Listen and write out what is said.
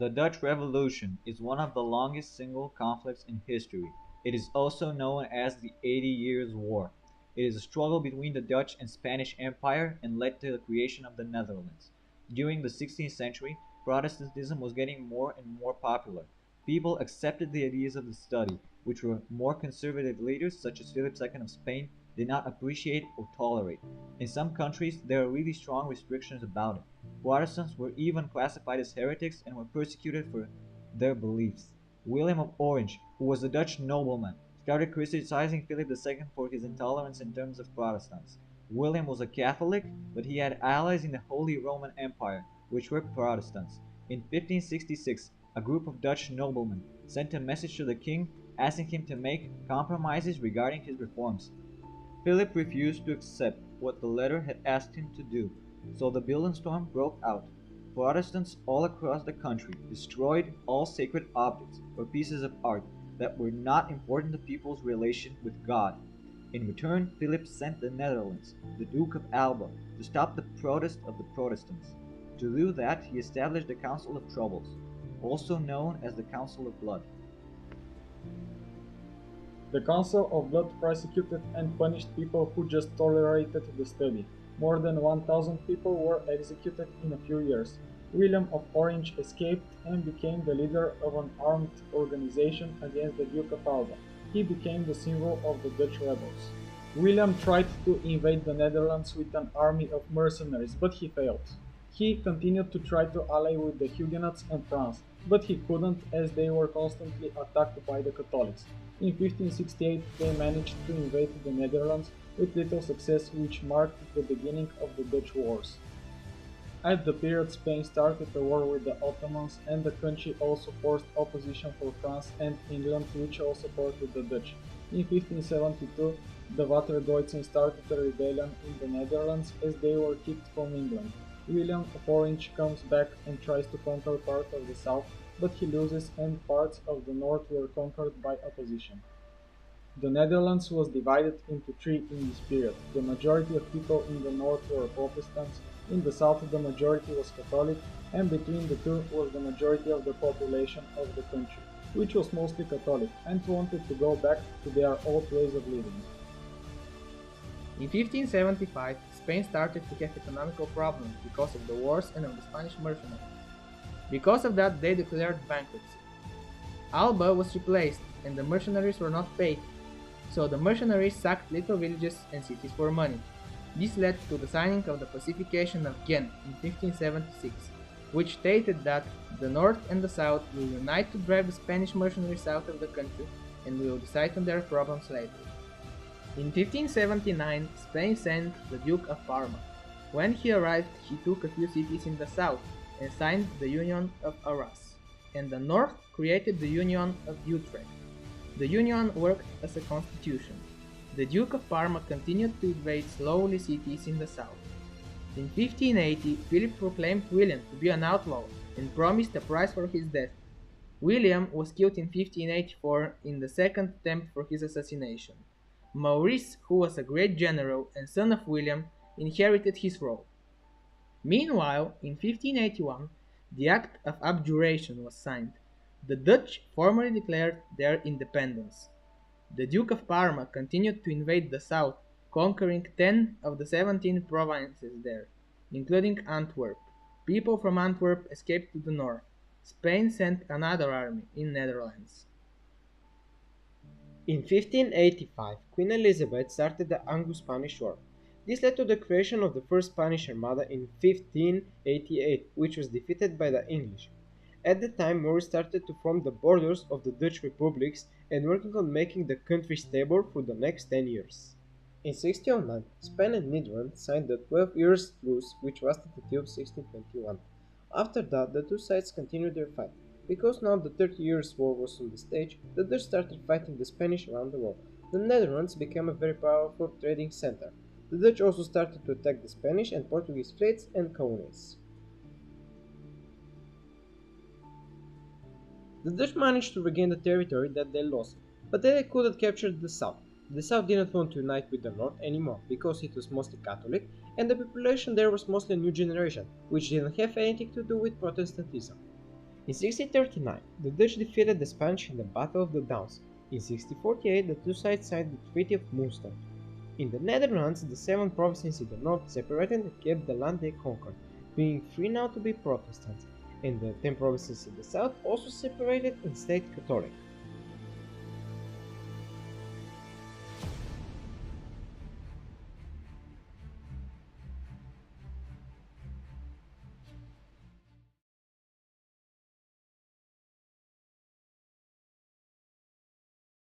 The Dutch Revolution is one of the longest single conflicts in history. It is also known as the 80 Years' War. It is a struggle between the Dutch and Spanish Empire and led to the creation of the Netherlands. During the 16th century, Protestantism was getting more and more popular. People accepted the ideas of the study, which were more conservative leaders such as Philip II of Spain did not appreciate or tolerate. In some countries, there are really strong restrictions about it. Protestants were even classified as heretics and were persecuted for their beliefs. William of Orange, who was a Dutch nobleman, started criticizing Philip II for his intolerance in terms of Protestants. William was a Catholic, but he had allies in the Holy Roman Empire, which were Protestants. In 1566, a group of Dutch noblemen sent a message to the king asking him to make compromises regarding his reforms. Philip refused to accept what the letter had asked him to do, so the Billenstorm broke out. Protestants all across the country destroyed all sacred objects or pieces of art that were not important to people's relation with God. In return, Philip sent the Netherlands, the Duke of Alba, to stop the protest of the Protestants. To do that, he established the Council of Troubles, also known as the Council of Blood. The Council of Blood prosecuted and punished people who just tolerated the study. More than 1,000 people were executed in a few years. William of Orange escaped and became the leader of an armed organization against the Duke of Alva. He became the symbol of the Dutch rebels. William tried to invade the Netherlands with an army of mercenaries, but he failed. He continued to try to ally with the Huguenots and France, but he couldn't as they were constantly attacked by the Catholics. In 1568 they managed to invade the Netherlands with little success, which marked the beginning of the Dutch Wars. At the period, Spain started a war with the Ottomans, and the country also forced opposition for France and England, which all supported the Dutch. In 1572, the Watergoitsen started a rebellion in the Netherlands as they were kicked from England. William of Orange comes back and tries to conquer part of the south, but he loses and parts of the north were conquered by opposition. The Netherlands was divided into three in this period. The majority of people in the north were Protestants, in the south the majority was Catholic, and between the two was the majority of the population of the country, which was mostly Catholic and wanted to go back to their old ways of living. In 1575, Spain started to have economical problems because of the wars and of the Spanish mercenaries. Because of that, they declared bankruptcy. Alba was replaced, and the mercenaries were not paid, so the mercenaries sacked little villages and cities for money. This led to the signing of the Pacification of Ghent in 1576, which stated that the North and the South will unite to drive the Spanish mercenaries out of the country and will decide on their problems later. In 1579, Spain sent the Duke of Parma. When he arrived, he took a few cities in the south and signed the Union of Arras, and the north created the Union of Utrecht. The union worked as a constitution. The Duke of Parma continued to invade slowly cities in the south. In 1580, Philip proclaimed William to be an outlaw and promised a price for his death. William was killed in 1584 in the second attempt for his assassination. Maurice, who was a great general and son of William, inherited his role. Meanwhile, in 1581, the Act of Abjuration was signed. The Dutch formally declared their independence. The Duke of Parma continued to invade the south, conquering 10 of the 17 provinces there, including Antwerp. People from Antwerp escaped to the north. Spain sent another army in Netherlands. In 1585, Queen Elizabeth started the Anglo-Spanish War. This led to the creation of the first Spanish Armada in 1588, which was defeated by the English. At the time, Maurice started to form the borders of the Dutch republics and working on making the country stable for the next 10 years. In 1609, Spain and Netherlands signed the 12 years truce, which lasted until 1621. After that, the two sides continued their fight. Because now the 30 Years' War was on the stage, the Dutch started fighting the Spanish around the world. The Netherlands became a very powerful trading center. The Dutch also started to attack the Spanish and Portuguese fleets and colonies. The Dutch managed to regain the territory that they lost, but they couldn't capture the south. The south didn't want to unite with the north anymore because it was mostly Catholic, and the population there was mostly a new generation, which didn't have anything to do with Protestantism. In 1639, the Dutch defeated the Spanish in the Battle of the Downs. In 1648, the two sides signed the Treaty of Munster. In the Netherlands, the 7 provinces in the north separated and kept the land they conquered, being free now to be Protestants, and the 10 provinces in the south also separated and stayed Catholic.